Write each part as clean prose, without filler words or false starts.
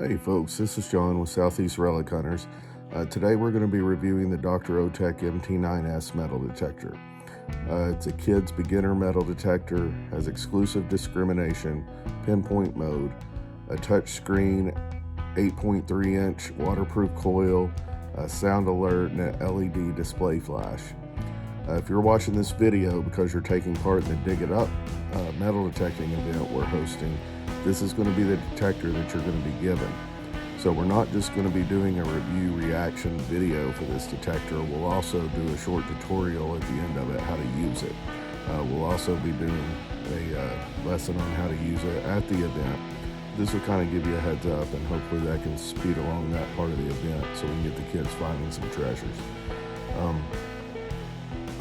Hey folks, this is John with Southeast Relic Hunters. Today we're going to be reviewing the Dr Otek MT9s metal detector. It's a kid's beginner metal detector, has exclusive discrimination, pinpoint mode, a touch screen, 8.3-inch waterproof coil, a sound alert, and an LED display flash. If you're watching this video because you're taking part in the Dig It Up metal detecting event we're hosting, this is going to be the detector that you're going to be given. So we're not just going to be doing a review reaction video for this detector. We'll also do a short tutorial at the end of it how to use it. We'll also be doing a lesson on how to use it at the event. This will kind of give you a heads up, and hopefully that can speed along that part of the event so we can get the kids finding some treasures.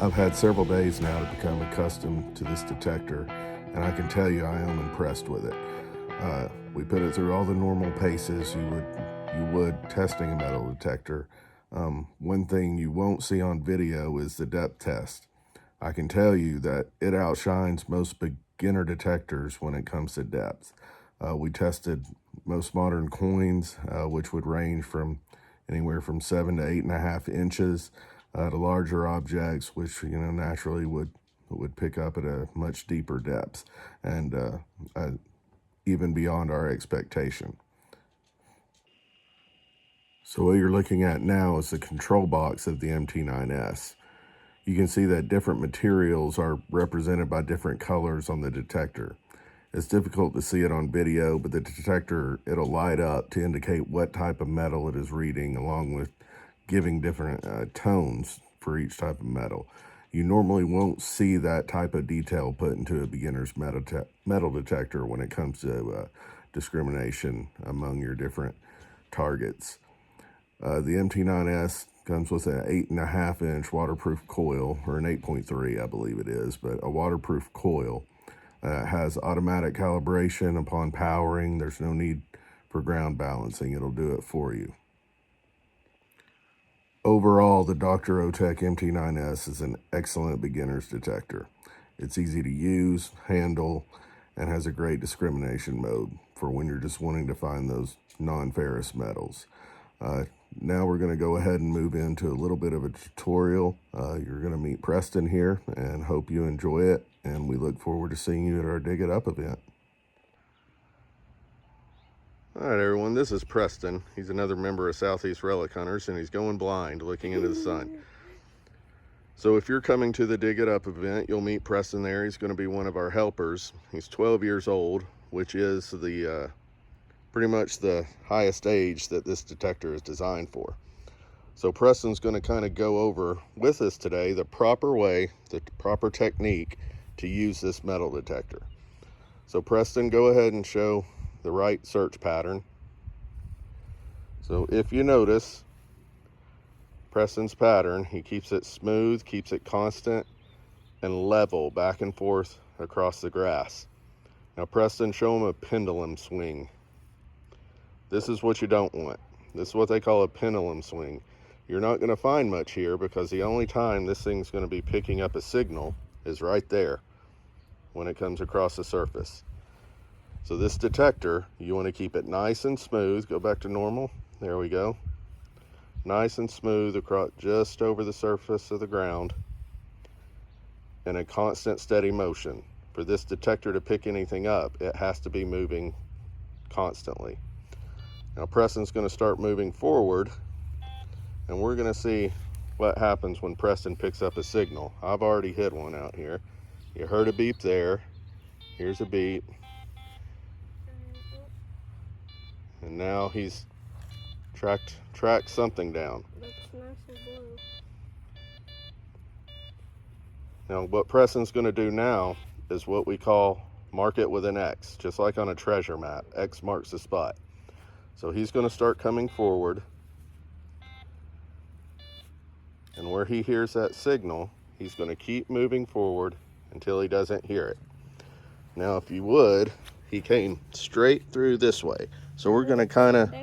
I've had several days now to become accustomed to this detector, and I can tell you I am impressed with it. We put it through all the normal paces you would testing a metal detector. One thing you won't see on video is the depth test. I can tell you that it outshines most beginner detectors when it comes to depth. We tested most modern coins, which would range from anywhere from 7 to 8.5 inches, to larger objects, which naturally would pick up at a much deeper depth, and even beyond our expectation. So what you're looking at now is the control box of the MT9s. You can see that different materials are represented by different colors on the detector. It's difficult to see it on video, but the detector, it'll light up to indicate what type of metal it is reading, along with giving different tones for each type of metal. You normally won't see that type of detail put into a beginner's metal detector when it comes to discrimination among your different targets. The MT9s comes with an 8.5-inch waterproof coil, or an 8.3, I believe it is, but a waterproof coil. Has automatic calibration upon powering. There's no need for ground balancing. It'll do it for you. Overall, the Dr Otek MT9s is an excellent beginner's detector. It's easy to use, handle, and has a great discrimination mode for when you're just wanting to find those non-ferrous metals. Now we're going to go ahead and move into a little bit of a tutorial. You're going to meet Preston here, and hope you enjoy it, and we look forward to seeing you at our Dig It Up event. All right, everyone, this is Preston. He's another member of Southeast Relic Hunters, and he's going blind, looking into the sun. So if you're coming to the Dig It Up event, you'll meet Preston there. He's going to be one of our helpers. He's 12 years old, which is the pretty much the highest age that this detector is designed for. So Preston's going to kind of go over with us today the proper way, the proper technique to use this metal detector. So Preston, go ahead and show the right search pattern. So if you notice Preston's pattern, he keeps it smooth, keeps it constant and level back and forth across the grass. Now Preston, show him a pendulum swing. This is what you don't want. This is what they call a pendulum swing. You're not going to find much here because the only time this thing's going to be picking up a signal is right there when it comes across the surface. So this detector, you want to keep it nice and smooth. Go back to normal. There we go. Nice and smooth across just over the surface of the ground in a constant steady motion. For this detector to pick anything up, it has to be moving constantly. Now Preston's going to start moving forward, and we're going to see what happens when Preston picks up a signal. I've already hit one out here. You heard a beep there. Here's a beep. And now he's tracked something down. Looks nice and blue. Now what Preston's going to do now is what we call mark it with an X, just like on a treasure map. X marks the spot. So he's going to start coming forward, and where he hears that signal, he's going to keep moving forward until he doesn't hear it. Now if you would, he came straight through this way. So we're going to kind of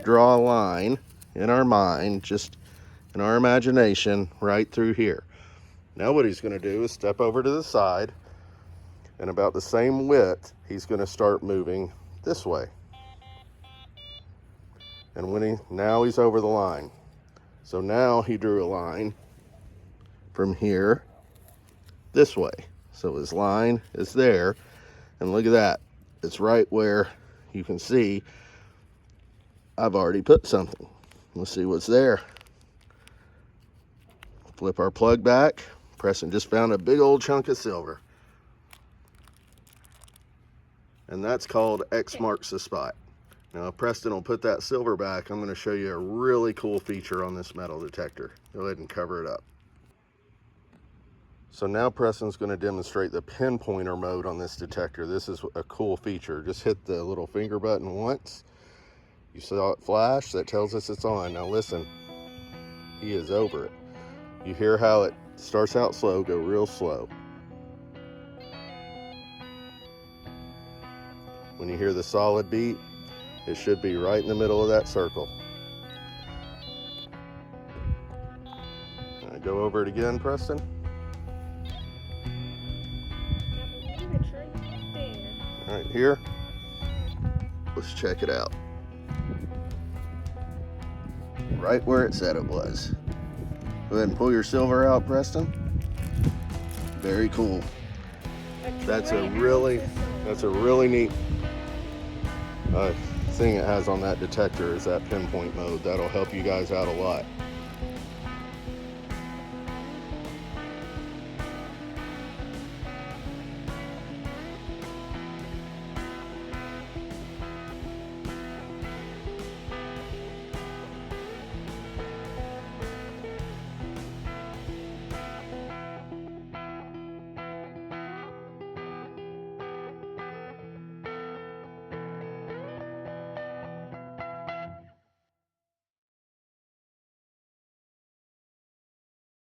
draw a line in our mind, just in our imagination, right through here. Now what he's going to do is step over to the side, and about the same width, he's going to start moving this way. And now he's over the line. So now he drew a line from here this way. So his line is there, and look at that. It's right where you can see I've already put something. Let's see what's there. Flip our plug back. Preston just found a big old chunk of silver. And that's called X marks the spot. Now Preston will put that silver back. I'm going to show you a really cool feature on this metal detector. Go ahead and cover it up. So now Preston's going to demonstrate the pinpointer mode on this detector. This is a cool feature. Just hit the little finger button once. You saw it flash. That tells us it's on. Now listen, he is over it. You hear how it starts out slow, go real slow. When you hear the solid beat, it should be right in the middle of that circle. Go over it again, Preston. It's right there. Right here. Let's check it out. Right where it said it was. Go ahead and pull your silver out, Preston. Very cool. That's a really neat thing it has on that detector is that pinpoint mode. That'll help you guys out a lot.